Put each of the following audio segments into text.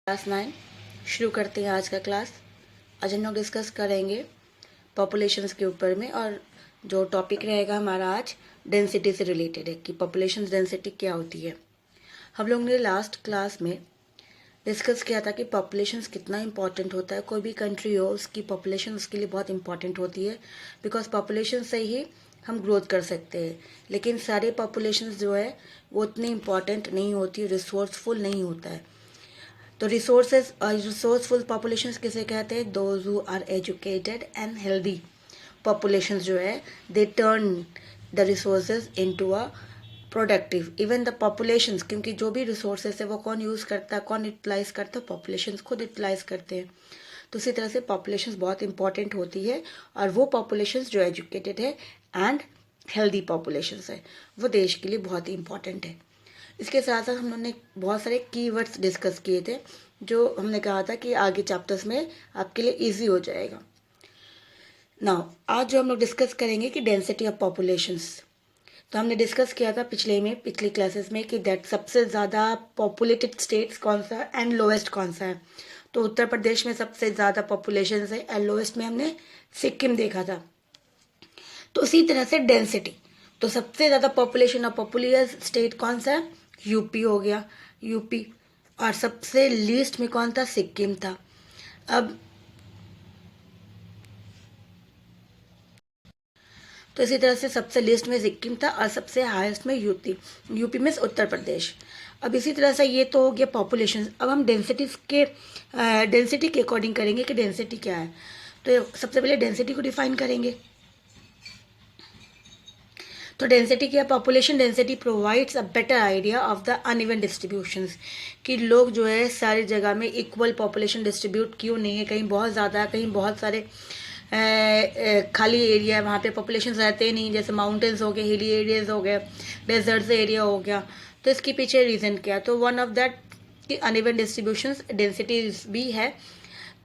Class 9 शुरू करते हैं आज का क्लास। आज हम लोग डिस्कस करेंगे पॉपुलेशंस के ऊपर में, और जो टॉपिक रहेगा हमारा आज डेंसिटी से रिलेटेड है कि पॉपुलेशन डेंसिटी क्या होती है। हम लोग ने लास्ट क्लास में डिस्कस किया था कि पॉपुलेशंस कितना इंपॉर्टेंट होता है। कोई भी कंट्री हो उसकी पॉपुलेशन उसके लिए बहुत इंपॉर्टेंट होती है, बिकॉज पॉपुलेशन से ही हम ग्रोथ कर सकते हैं। लेकिन सारे पॉपुलेशंस जो है वो उतनी इंपॉर्टेंट नहीं होती, रिसोर्सफुल नहीं होता है। तो रिसोर्सफुल पॉपुलेशंस किसे कहते हैं? Those who are educated and healthy populations जो है they turn the resources into a productive. Even the populations, क्योंकि जो भी रिसोर्सेज है वो कौन यूज़ करता है, कौन यूटिलाइज करता है? पॉपुलेशंस खुद यूटिलाइज करते हैं। तो इसी तरह से पॉपुलेशंस बहुत इंपॉर्टेंट होती है, और वो पॉपुलेशंस जो एजुकेटेड है एंड हेल्दी पॉपुलेशंस है वो देश के लिए बहुत ही इंपॉर्टेंट है। इसके साथ साथ हम लोगों ने बहुत सारे कीवर्ड्स डिस्कस किए थे, जो हमने कहा था कि आगे चैप्टर्स में आपके लिए इजी हो जाएगा। नाउ आज जो हम लोग डिस्कस करेंगे कि डेंसिटी ऑफ पॉपुलेशंस। तो हमने डिस्कस किया था पिछली क्लासेस में कि दैट सबसे ज़्यादा पॉपुलेटेड स्टेट्स कौन सा है एंड लोएस्ट कौन सा है। तो उत्तर प्रदेश में सबसे ज़्यादा पॉपुलेशन है एंड लोएस्ट में हमने सिक्किम देखा था। तो उसी तरह से डेंसिटी, तो सबसे ज़्यादा पॉपुलेशन और पॉपुलस स्टेट कौन सा है? यूपी हो गया, यूपी। और सबसे लीस्ट में कौन था? सिक्किम था। अब तो इसी तरह से सबसे लीस्ट में सिक्किम था और सबसे हाईएस्ट में यूपी में उत्तर प्रदेश। अब इसी तरह से ये तो हो गया पॉपुलेशन। अब हम डेंसिटी के अकॉर्डिंग करेंगे कि डेंसिटी क्या है। तो सबसे पहले डेंसिटी को डिफाइन करेंगे। तो डेंसिटी क्या? Population density provides a better idea of the uneven distributions, कि लोग जो है सारी जगह में इक्वल पॉपुलेशन डिस्ट्रीब्यूट क्यों नहीं है। कहीं बहुत ज़्यादा है, कहीं बहुत सारे खाली एरिया है, वहाँ पे पॉपुलेशन रहते ही नहीं, जैसे माउंटेन्स हो गए, हिली एरियाज हो गए, डेजर्ट्स एरिया हो गया। तो इसके पीछे रीज़न क्या? तो वन ऑफ दैट कि अनइवन डिस्ट्रीब्यूशंस डेंसिटी भी है।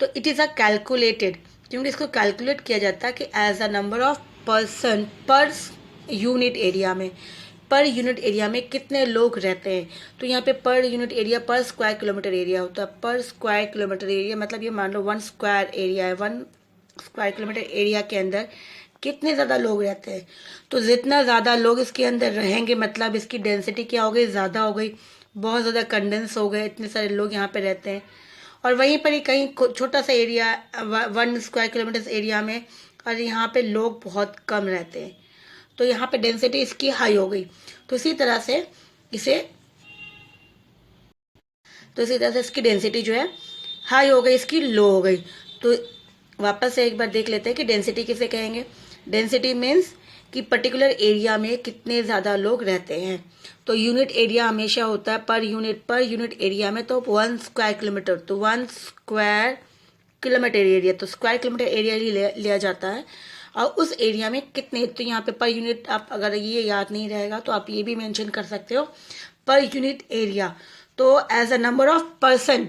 तो इट इज़ अ कैलकुलेटेड, क्योंकि इसको कैलकुलेट किया जाता है कि as a number of person per unit area में कितने लोग रहते हैं। तो यहाँ पे per unit area per square kilometre area होता है। पर स्क्वायर किलोमीटर एरिया मतलब ये मान लो 1 स्क्वायर एरिया है, 1 स्क्वायर किलोमीटर एरिया के अंदर कितने ज़्यादा लोग रहते हैं। तो जितना ज़्यादा लोग इसके अंदर रहेंगे मतलब इसकी डेंसिटी क्या हो गई? ज़्यादा हो गई, बहुत ज़्यादा कंडेंस हो गए, इतने सारे लोग यहाँ पे रहते हैं। और वहीं पर ही कहीं छोटा सा एरिया 1 स्क्वायर किलोमीटर एरिया में, और यहाँ पे लोग बहुत कम रहते हैं, तो यहाँ पे डेंसिटी इसकी हाई हो गई। तो इसी तरह से इसकी डेंसिटी जो है हाई हो गई, इसकी लो हो गई। तो वापस से एक बार देख लेते हैं कि डेंसिटी किसे कहेंगे। डेंसिटी मीन्स कि पर्टिकुलर एरिया में कितने ज़्यादा लोग रहते हैं। तो यूनिट एरिया हमेशा होता है पर यूनिट एरिया में, तो 1 स्क्वायर किलोमीटर, तो 1 स्क्वायर किलोमीटर एरिया, तो स्क्वायर किलोमीटर एरिया ही लिया जाता है। और उस एरिया में कितने, तो यहाँ पे पर यूनिट, आप अगर ये याद नहीं रहेगा तो आप ये भी मेंशन कर सकते हो पर यूनिट एरिया। तो as a number of person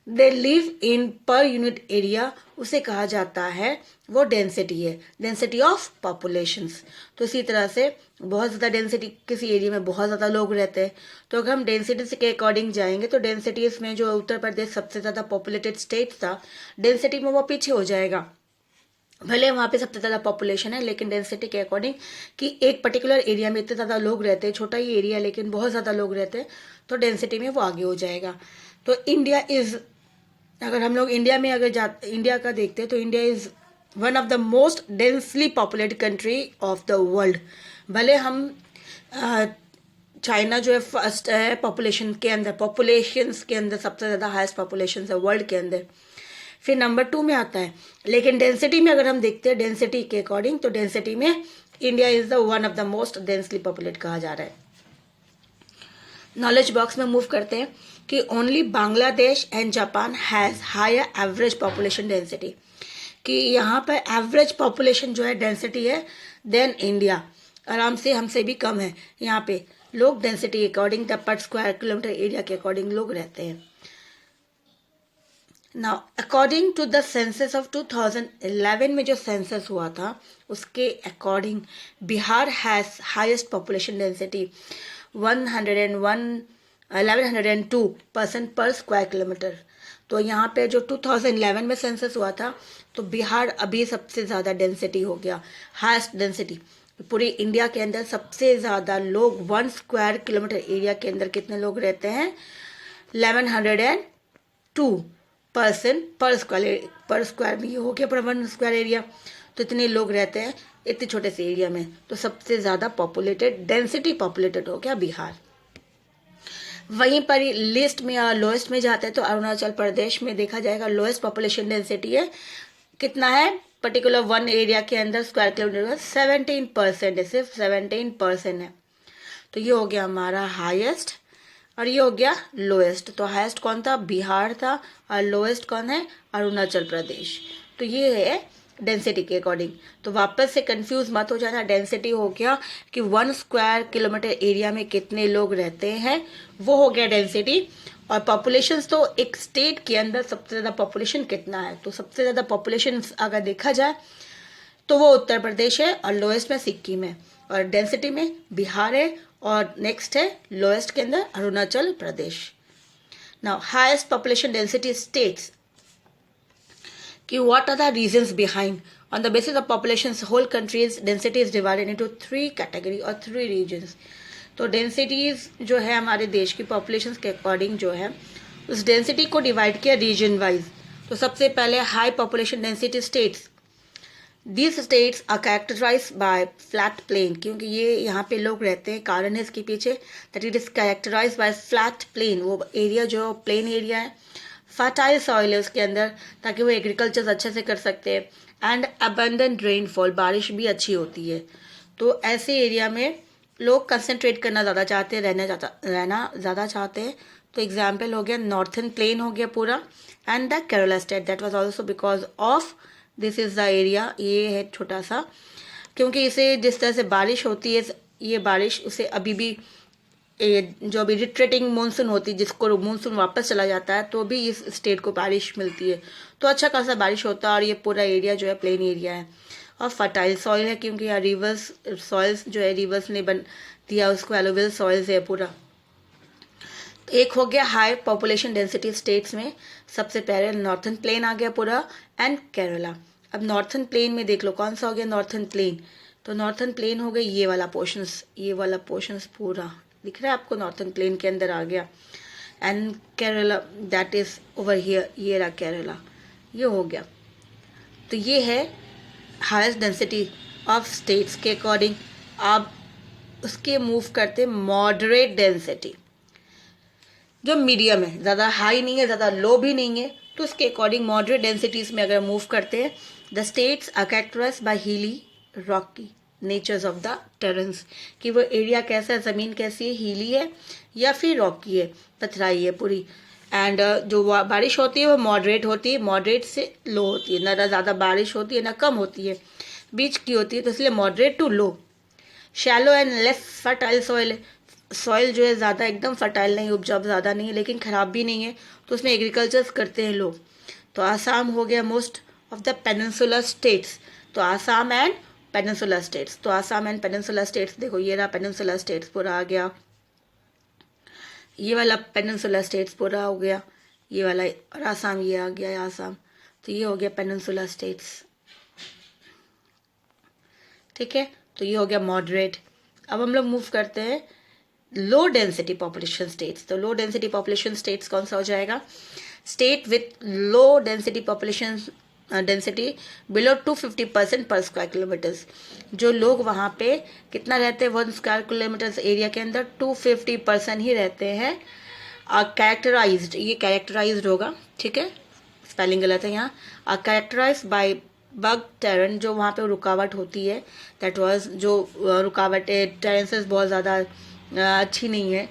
they live in per unit area, उसे कहा जाता है, वो डेंसिटी है, डेंसिटी ऑफ पॉपुलेशंस। तो इसी तरह से बहुत ज़्यादा डेंसिटी, किसी एरिया में बहुत ज़्यादा लोग रहते हैं, तो अगर हम डेंसिटी के अकॉर्डिंग जाएंगे तो डेंसिटी इसमें जो उत्तर प्रदेश सबसे ज़्यादा पॉपुलेटेड स्टेट था, डेंसिटी में वो पीछे हो जाएगा। भले वहाँ पे सबसे ज़्यादा पॉपुलेशन है, लेकिन डेंसिटी के अकॉर्डिंग कि एक पर्टिकुलर एरिया में इतने ज़्यादा लोग रहते हैं, छोटा ही एरिया लेकिन बहुत ज़्यादा लोग रहते हैं, तो डेंसिटी में वो आगे हो जाएगा। तो इंडिया इज़, अगर हम लोग इंडिया का देखते हैं तो India is one of the most densely populated country of the world. भले हम चाइना जो है फर्स्ट है पॉपुलेशंस के अंदर सबसे ज़्यादा हाईएस्ट पॉपुलेशन है वर्ल्ड के अंदर, फिर नंबर 2 में आता है। लेकिन डेंसिटी में अगर हम देखते हैं डेंसिटी के अकॉर्डिंग, तो डेंसिटी में India is the one of the most densely populate कहा जा रहा है। नॉलेज बॉक्स में मूव करते हैं कि only Bangladesh and Japan has higher average population density, कि यहाँ पर एवरेज पॉपुलेशन जो है डेंसिटी है देन इंडिया, आराम से हमसे भी कम है। यहाँ पे लोग डेंसिटी के अकॉर्डिंग पर स्क्वायर किलोमीटर एरिया के अकॉर्डिंग लोग रहते हैं। Now according to the census of 2011 में जो सेंसस हुआ था उसके according Bihar has highest population density 101 1102 person per square kilometre. तो यहाँ पे जो 2011 में सेंसस हुआ था, तो बिहार अभी सबसे ज़्यादा डेंसिटी हो गया, हाईएस्ट डेंसिटी पूरे इंडिया के अंदर। सबसे ज़्यादा लोग 1 स्क्वायर किलोमीटर एरिया के अंदर कितने लोग रहते हैं? 1102 पर्सन पर स्क्वायर में, ये हो गया पूरा 1 स्क्वायर एरिया। तो इतने लोग रहते हैं इतने छोटे से एरिया में, तो सबसे ज़्यादा पॉपुलेटेड, डेंसिटी पॉपुलेटेड हो गया बिहार। वहीं पर लिस्ट में लोएस्ट में जाते हैं तो अरुणाचल प्रदेश में देखा जाएगा लोएस्ट पॉपुलेशन डेंसिटी है, कितना है पर्टिकुलर 1 एरिया के अंदर स्क्वायर किलोमीटर? 17% है, सिर्फ 17% है। तो ये हो गया हमारा हाईएस्ट और ये हो गया लोएस्ट। तो हाईएस्ट कौन था? बिहार था, और लोएस्ट कौन है? अरुणाचल प्रदेश। तो ये है डेंसिटी के अकॉर्डिंग। तो वापस से कंफ्यूज मत हो जाना, डेंसिटी हो गया कि 1 स्क्वायर किलोमीटर एरिया में कितने लोग रहते हैं, वो हो गया डेंसिटी। और पॉपुलेशन, तो एक स्टेट के अंदर सबसे ज़्यादा पॉपुलेशन कितना है, तो सबसे ज़्यादा पॉपुलेशन अगर देखा जाए तो वो उत्तर प्रदेश है, और लोएस्ट में सिक्किम है, और डेंसिटी में बिहार है, और नेक्स्ट है लोएस्ट के अंदर Arunachal Pradesh. Now highest population density states कि what are the reasons behind? On the basis of populations, whole country's density is divided into 3 category or 3 regions. तो डेंसिटीज जो है हमारे देश की पॉपुलेशन के अकॉर्डिंग जो है, उस डेंसिटी को डिवाइड किया रीजन वाइज। तो सबसे पहले high population density states, these states are characterise by flat plain, क्योंकि ये यहाँ पे लोग रहते हैं, कारण है इसके पीछे, that it is characterise by flat plain, वो एरिया जो प्लेन एरिया है, फर्टाइल सॉइल है उसके अंदर, ताकि वो एग्रीकल्चर अच्छे से कर सकते हैं, एंड अबंडेंट रेनफॉल, बारिश भी अच्छी होती है। तो ऐसे एरिया में लोग कंसंट्रेट करना ज़्यादा चाहते हैं, रहना ज़्यादा चाहते हैं। तो एग्जाम्पल हो गया नॉर्थन प्लेन हो गया पूरा, and the Kerala state, that was also because of this is the area, ये है छोटा सा, क्योंकि इसे जिस तरह से बारिश होती है, ये बारिश उसे अभी भी जो अभी रिट्रेटिंग मानसून होती है, जिसको मानसून वापस चला जाता है, तो भी इस स्टेट को बारिश मिलती है, तो अच्छा खासा बारिश होता है। और ये पूरा एरिया जो है प्लेन एरिया है, और फर्टाइल सॉइल है, क्योंकि यहाँ रिवर्स सॉइल्स जो है, रिवर्स ने बन दिया उसको, एलोवियल सॉइल्स है पूरा। तो एक हो गया हाई पॉपुलेशन डेंसिटी स्टेट्स में, सबसे पहले नॉर्थन प्लेन आ गया पूरा, एंड केरला। अब नॉर्थन प्लेन में देख लो कौन सा हो गया नॉर्थन प्लेन, तो नॉर्थन प्लेन हो गया ये वाला पोर्शंस, ये वाला पोर्शंस पूरा दिख रहा है आपको, नॉर्थन प्लेन के अंदर आ गया। And Kerala that is over here, ये रहा केरला, ये हो गया। तो ये है हाईएस्ट डेंसिटी ऑफ स्टेट्स के अकॉर्डिंग। आप उसके मूव करते मॉडरेट डेंसिटी, जो मीडियम है, ज़्यादा हाई नहीं है ज़्यादा लो भी नहीं है, तो उसके अकॉर्डिंग मॉडरेट डेंसिटीज़ में अगर मूव करते हैं, the states are characterized by hilly rocky natures of the terrains, कि वो एरिया कैसा है, ज़मीन कैसी है, हीली है या फिर रॉकी है, पथराई है पूरी। एंड जो बारिश होती है वो मॉडरेट होती है, मॉडरेट से लो होती है, ना ज़्यादा बारिश होती है ना कम होती है, बीच की होती है, तो इसलिए moderate to low. Shallow and less fertile soil, soil जो है ज़्यादा एकदम फर्टाइल नहीं, उपजाऊ ज़्यादा नहीं है लेकिन ख़राब भी नहीं है, तो उसमें एग्रीकल्चर करते हैं लोग। तो आसाम हो गया most of the peninsular states, तो आसाम एंड पेनिनसुलर स्टेट्स, तो आसाम एंड पेनिनसुलर स्टेट्स, देखो ये रहा पेनिनसुलर स्टेट्स पूरा आ गया, ये वाला पेनिनसुलर स्टेट्स पूरा हो गया, ये वाला, और आसाम ये आ गया आसाम, तो ये हो गया पेनिनसुलर स्टेट्स, ठीक है। तो ये हो गया मॉडरेट। अब हम लोग मूव करते हैं लो डेंसिटी पॉपुलेशन स्टेट्स। तो लो डेंसिटी पॉपुलेशन स्टेट्स कौन सा हो जाएगा? State with low density population density below 250% पर स्क्वायर किलोमीटर्स, जो लोग वहाँ पे कितना रहते हैं 1 स्क्वायर किलोमीटर्स एरिया के अंदर 250% ही रहते हैं। कैरेक्टराइज्ड, ये कैरेक्टराइज्ड होगा, ठीक है, स्पेलिंग गलत है यहाँ। कैरेक्टराइज्ड बाय बग टेरन, जो वहाँ पे रुकावट होती है, दैट वाज जो रुकावट है, टेरेंसेस बहुत ज़्यादा अच्छी नहीं है,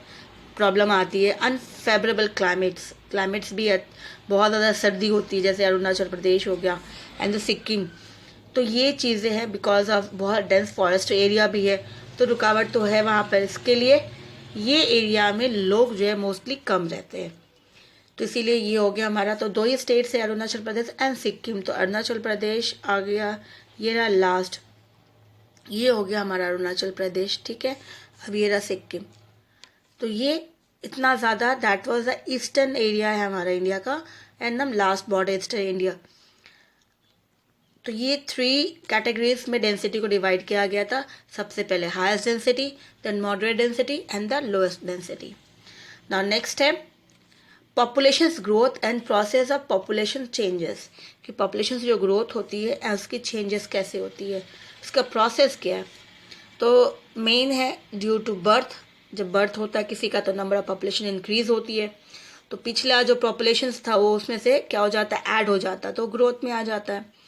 प्रॉब्लम आती है। अनफेवरेबल क्लाइमेट्स भी बहुत ज़्यादा सर्दी होती है, जैसे अरुणाचल प्रदेश हो गया एंड द सिक्किम, तो ये चीज़ें हैं बिकॉज ऑफ बहुत डेंस फॉरेस्ट एरिया भी है, तो रुकावट तो है वहाँ पर। इसके लिए ये एरिया में लोग जो है मोस्टली कम रहते हैं, तो इसीलिए ये हो गया हमारा। तो 2 ही स्टेट्स है, अरुणाचल प्रदेश एंड सिक्किम। तो अरुणाचल प्रदेश आ गया, ये रहा लास्ट, ये हो गया हमारा अरुणाचल प्रदेश, ठीक है। अब ये रहा सिक्किम। तो ये इतना ज़्यादा, that was the eastern area है हमारा इंडिया का, and the last border eastern India. तो ये 3 कैटेगरीज में डेंसिटी को डिवाइड किया गया था। सबसे पहले highest density, then moderate density and the lowest density. Now next है populations growth and process of population changes, कि पॉपुलेशन जो ग्रोथ होती है उसकी चेंजेस कैसे होती है, उसका प्रोसेस क्या है। तो मेन है ड्यू टू बर्थ, जब बर्थ होता है किसी का तो नंबर ऑफ पॉपुलेशन इंक्रीज होती है, तो पिछला जो पॉपुलेशन था वो उसमें से क्या हो जाता है, ऐड हो जाता है, तो ग्रोथ में आ जाता है।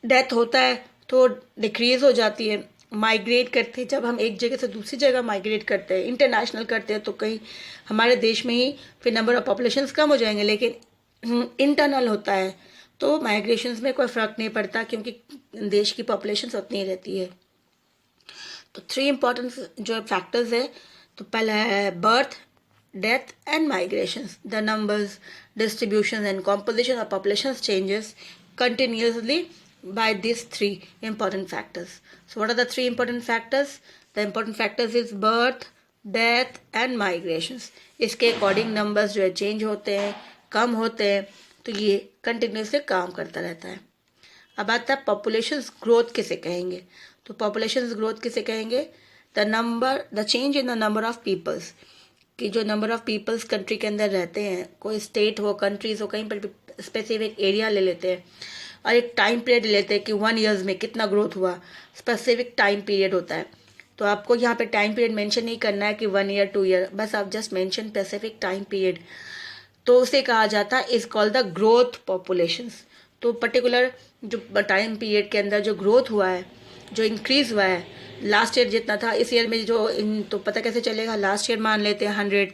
डेथ होता है तो डिक्रीज हो जाती है। माइग्रेट करते हैं, जब हम एक जगह से दूसरी जगह माइग्रेट करते हैं, इंटरनेशनल करते हैं, तो कहीं हमारे देश में ही फिर नंबर ऑफ पॉपुलेशंस कम हो जाएंगे, लेकिन इंटरनल होता है तो माइग्रेशंस में कोई फ़र्क नहीं पड़ता, क्योंकि देश की पॉपुलेशन उतनी रहती है। तो 3 इम्पॉर्टेंट जो फैक्टर्स है, तो पहला है birth, death and migrations. The numbers, distribution and composition of population changes continuously by these 3 important factors. So what are the 3 important factors? The important factors is birth, death and migrations. इसके according numbers जो है change होते हैं, कम होते हैं, तो ये continuously काम करता रहता है। अब आता है पॉपुलेशन ग्रोथ किसे कहेंगे। तो पॉपुलेशन ग्रोथ किसे कहेंगे, the change in the number of peoples, कि जो नंबर ऑफ पीपल्स कंट्री के अंदर रहते हैं, कोई स्टेट हो, कंट्रीज हो, कहीं पर भी स्पेसिफिक एरिया ले लेते हैं और एक टाइम पीरियड लेते हैं कि 1 ईयर्स में कितना ग्रोथ हुआ, स्पेसिफिक टाइम पीरियड होता है। तो आपको यहाँ पे टाइम पीरियड मेंशन नहीं करना है कि 1 ईयर 2 ईयर, बस आप just mention specific time period, तो उसे कहा जाता है is called the growth populations. तो पर्टिकुलर जो टाइम पीरियड के अंदर जो ग्रोथ हुआ है, जो इंक्रीज हुआ है, लास्ट ईयर जितना था इस ईयर में जो तो पता कैसे चलेगा, लास्ट ईयर मान लेते हैं 100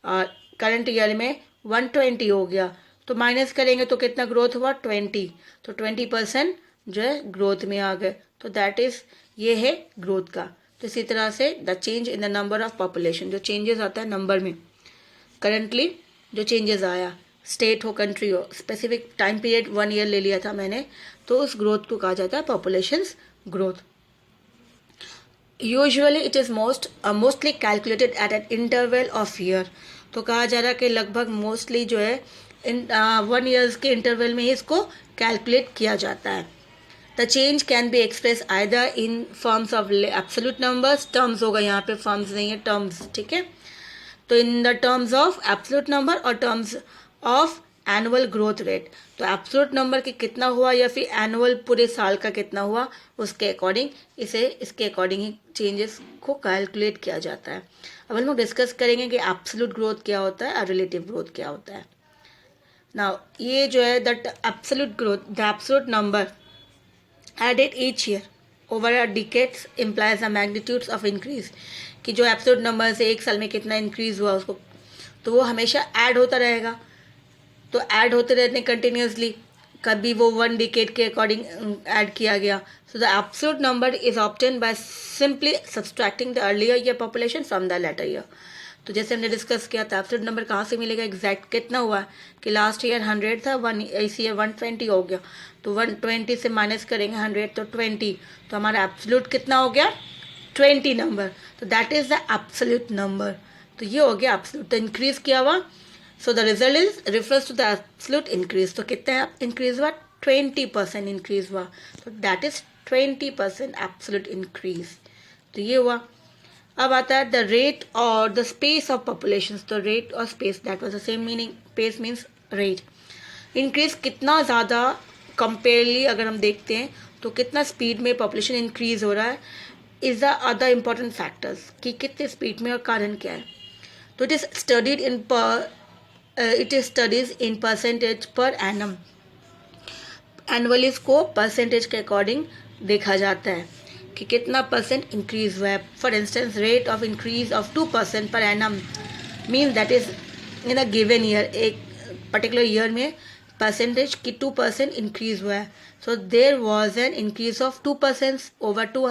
और करंट ईयर में 120 हो गया, तो माइनस करेंगे तो कितना ग्रोथ हुआ, 20, तो 20% जो है ग्रोथ में आ गए, तो दैट इज ये है ग्रोथ का। तो इसी तरह से the change in the number of population, जो चेंजेस आता है नंबर में, करंटली जो चेंजेस आया, स्टेट हो, कंट्री हो, स्पेसिफिक टाइम पीरियड 1 ईयर ले लिया था मैंने, तो उस ग्रोथ को कहा जाता है population growth. Usually it is mostly calculated at an interval of year. तो कहा जा रहा है कि लगभग मोस्टली जो है इन 1 ईयर्स के इंटरवल में ही इसको कैलकुलेट किया जाता है। The change can be express either in forms of absolute numbers, terms होगा यहाँ पे, फॉर्म्स नहीं है, टर्म्स, ठीक है। तो in the terms of absolute number और terms of annual growth rate, तो एब्सोल्यूट नंबर के कितना हुआ या फिर एनुअल पूरे साल का कितना हुआ, उसके अकॉर्डिंग इसके अकॉर्डिंग ही चेंजेस को कैलकुलेट किया जाता है। अब हम लोग डिस्कस करेंगे कि एब्सोल्यूट ग्रोथ क्या होता है और रिलेटिव ग्रोथ क्या होता है। नाउ ये जो है that absolute growth, the absolute number added each year over a decades implies the magnitudes of increase, कि जो एब्सोल्यूट नंबर से एक साल में कितना इंक्रीज हुआ उसको, तो वो हमेशा ऐड होता रहेगा, तो ऐड होते रहते हैं कंटिन्यूसली, कभी वो 1 डिकेड के अकॉर्डिंग ऐड किया गया। So the absolute number is obtain by simply subtracting the earlier year population from the later year. तो जैसे हमने डिस्कस किया था, एब्सोल्यूट नंबर कहाँ से मिलेगा, एग्जैक्ट कितना हुआ कि लास्ट ईयर 100 था, इस ईयर 120 हो गया, तो 120 से माइनस करेंगे 100 तो 20, तो हमारा एब्सोल्यूट कितना हो गया, 20 नंबर, तो that is the absolute number. तो ये हो गया एब्सोल्यूट, तो इंक्रीज किया हुआ, so the result is refers to the absolute increase. तो कितना इंक्रीज हुआ, 20% इंक्रीज हुआ, तो दैट इज 20% एब्सोल्यूट इंक्रीज। तो ये हुआ। अब आता है द रेट और द स्पेस ऑफ पॉपुलेशन। तो रेट और space, that was the same meaning, space means rate. Increase कितना ज़्यादा कंपेयरली अगर हम देखते हैं तो कितना स्पीड में पॉपुलेशन इंक्रीज हो रहा है, is the other important factors, कि कितने स्पीड में और कारण क्या है। तो it is studies in percentage per annum, annually इसको परसेंटेज के अकॉर्डिंग देखा जाता है कि कितना परसेंट इंक्रीज हुआ है। For instance rate of increase of 2% per annum mean that is in a given year, एक पर्टिकुलर ईयर में परसेंटेज की 2% इंक्रीज हुआ है। सो there was an increase of 2% over 2,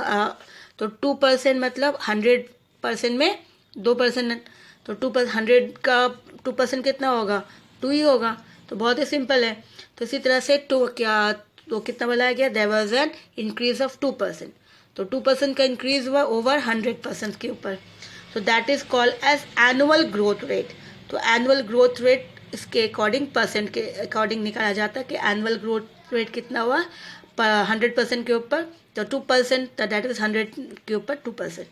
तो 2% मतलब 100% में 2%, तो 2% 100 का 2% कितना होगा, 2 ही होगा, तो बहुत ही सिंपल है। तो इसी तरह से तो कितना बनाया गया, there was an increase of 2%, तो 2% का इंक्रीज हुआ ओवर 100% के ऊपर। तो that is called as annual growth rate. तो एनुअल ग्रोथ रेट इसके अकॉर्डिंग परसेंट के अकॉर्डिंग निकाला जाता है कि एनुअल ग्रोथ रेट कितना हुआ 100% के ऊपर, तो 2%, तो दैट इज 100 के ऊपर 2%।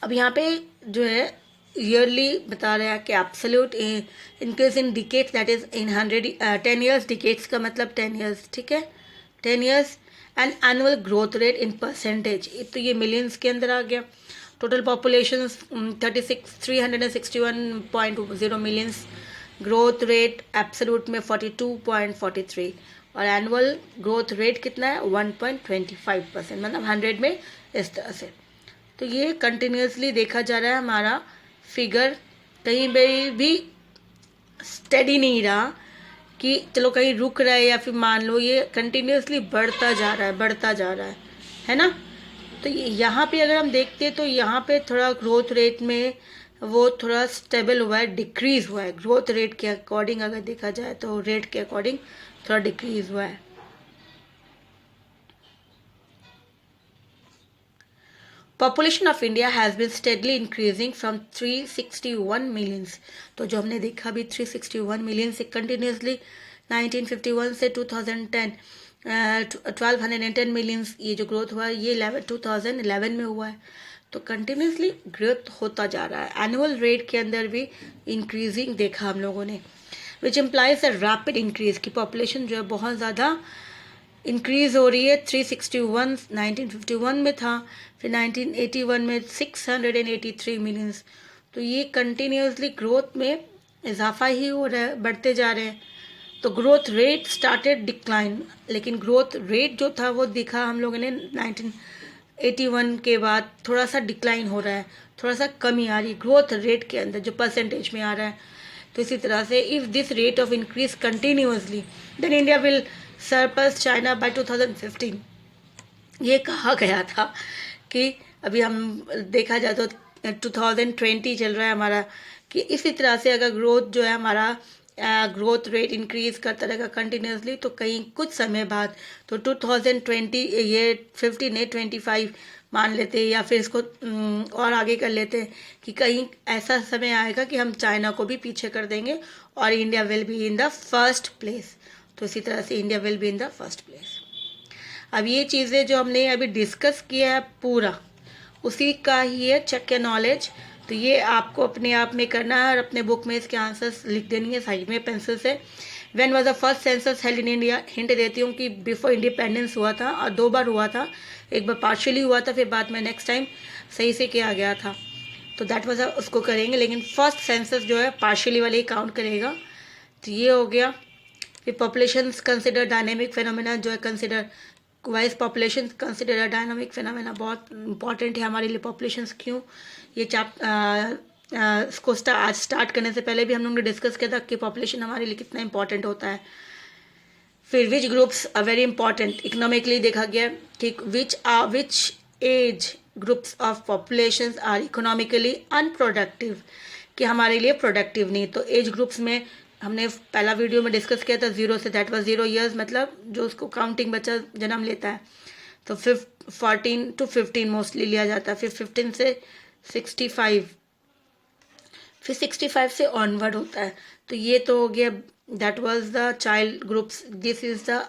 अब यहाँ पे जो है ईयरली बता रहा है कि absolute increase in decades, that is in 10 years, decades का मतलब 10 ईयर्स, ठीक है, 10 years, and annual growth rate in percentage, तो ये मिलियंस के अंदर आ गया। Total population 361.0 millions, growth rate absolute में 42.43, और एनुअल ग्रोथ रेट कितना है 1.25%, मतलब 100 में इस तरह से। तो ये कंटिन्यूसली देखा जा रहा है, हमारा फिगर कहीं भी स्टेडी नहीं रहा कि चलो कहीं रुक रहा है, या फिर मान लो ये कंटिन्यूसली बढ़ता जा रहा है ना। तो यहाँ पे अगर हम देखते हैं तो यहाँ पे थोड़ा ग्रोथ रेट में वो थोड़ा स्टेबल हुआ है, डिक्रीज हुआ है, ग्रोथ रेट के अकॉर्डिंग अगर देखा जाए तो रेट के अकॉर्डिंग थोड़ा डिक्रीज हुआ है। Population of India has been steadily increasing from 361 millions, तो जो हमने देखा भी 361 मिलियन से कंटिन्यूसली 1951 से 2010 1210 मिलियंस, ये जो ग्रोथ हुआ है ये 2011 में हुआ है। तो कंटिन्यूसली ग्रोथ होता जा रहा है, एनुअल रेट के अंदर भी इंक्रीजिंग देखा हम लोगों ने, which implies a rapid increase की पॉपुलेशन जो है बहुत ज़्यादा इंक्रीज हो रही है। 361 1951 में था, फिर 1981 में 683 मिलियंस, तो ये कंटिन्यूसली ग्रोथ में इजाफा ही हो रहा है, बढ़ते जा रहे हैं। तो ग्रोथ रेट स्टार्टेड डिक्लाइन, लेकिन ग्रोथ रेट जो था वो दिखा हम लोगों ने 1981 के बाद थोड़ा सा डिक्लाइन हो रहा है, थोड़ा सा कमी आ रही है ग्रोथ रेट के अंदर जो परसेंटेज में आ रहा है। तो इसी तरह से if this rate of increase continuously then India will surpass China by 2015। ये कहा गया था कि अभी हम देखा जाए तो 2020 चल रहा है हमारा, कि इसी तरह से अगर ग्रोथ जो है हमारा ग्रोथ रेट इंक्रीज करता रहेगा कंटिन्यूसली, तो कहीं कुछ समय बाद तो 2020 ये 15 नहीं 25 मान लेते हैं, या फिर इसको और आगे कर लेते हैं कि कहीं ऐसा समय आएगा कि हम चाइना को भी पीछे कर देंगे और India will be in the first place. तो इसी तरह से India will be in the first place. अब ये चीज़ें जो हमने अभी डिस्कस किया है पूरा उसी का ही है चेक के नॉलेज, तो ये आपको अपने आप में करना है और अपने बुक में इसके आंसर्स लिख देनी है साइड में पेंसिल से। When was the first census held in India, hint देती हूँ कि बिफोर इंडिपेंडेंस हुआ था और 2 बार हुआ था, एक बार पार्शियली हुआ था, फिर बाद में नेक्स्ट टाइम सही से किया गया था, तो दैट वाज उसको करेंगे, लेकिन फर्स्ट सेंसस जो है पार्शियली वाले ही काउंट करेगा। तो ये हो गया। फिर पॉपुलेशन कंसिडर डायनेमिक फिनोमेना जो है consider wise population consider dynamic phenomena, बहुत इंपॉर्टेंट है हमारे लिए पॉपुलेशंस। क्यों ये इसको आज स्टार्ट करने से पहले भी हम लोगों ने डिस्कस किया था कि पॉपुलेशन हमारे लिए कितना इंपॉर्टेंट होता है। फिर which groups are very important, economically देखा गया कि which age groups of population are economically unproductive, कि हमारे लिए प्रोडक्टिव नहीं। तो एज ग्रुप्स में हमने पहला वीडियो में डिस्कस किया था 0 से, दैट वाज 0 ईयर्स, मतलब जो उसको काउंटिंग बच्चा जन्म लेता है, तो 14 to 15 मोस्टली लिया जाता है, फिर 15 से 65, फिर 65 से ऑनवर्ड होता है। तो ये तो हो गया, that was the child groups. This is the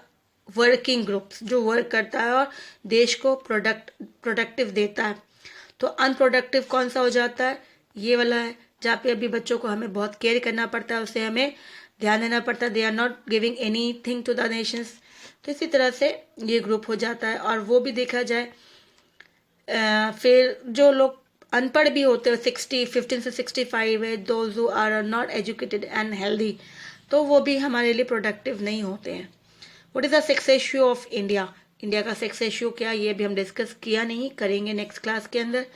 working groups, जो वर्क करता है और देश को प्रोडक्टिव देता है। तो अनप्रोडक्टिव कौन सा हो जाता है, ये वाला है, जहाँ पे अभी बच्चों को हमें बहुत केयर करना पड़ता है, उससे हमें ध्यान देना पड़ता है, they are not giving anything to the nations. तो इसी तरह से ये ग्रुप हो जाता है। और वो भी देखा जाए फिर जो लोग अनपढ़ भी होते हैं 15 से 65 है, those who are not educated and healthy, तो वो भी हमारे लिए प्रोडक्टिव नहीं होते हैं। What is the sex ratio of India, India का सेक्स रेशियो क्या, ये भी हम डिस्कस किया नहीं, करेंगे नेक्स्ट क्लास के अंदर।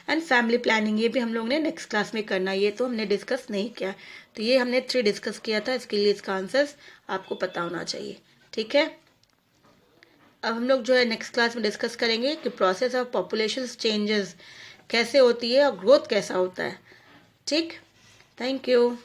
एंड फैमिली प्लानिंग, ये भी हम लोग ने नेक्स्ट क्लास में करना, ये तो हमने डिस्कस नहीं किया। तो ये हमने 3 डिस्कस किया था, इसके लिए इसका आंसर्स आपको पता होना चाहिए, ठीक है। अब हम लोग जो है नेक्स्ट क्लास में डिस्कस करेंगे कि प्रोसेस ऑफ पॉपुलेशन चेंजेस कैसे होती है और ग्रोथ कैसा होता है, ठीक। Thank you.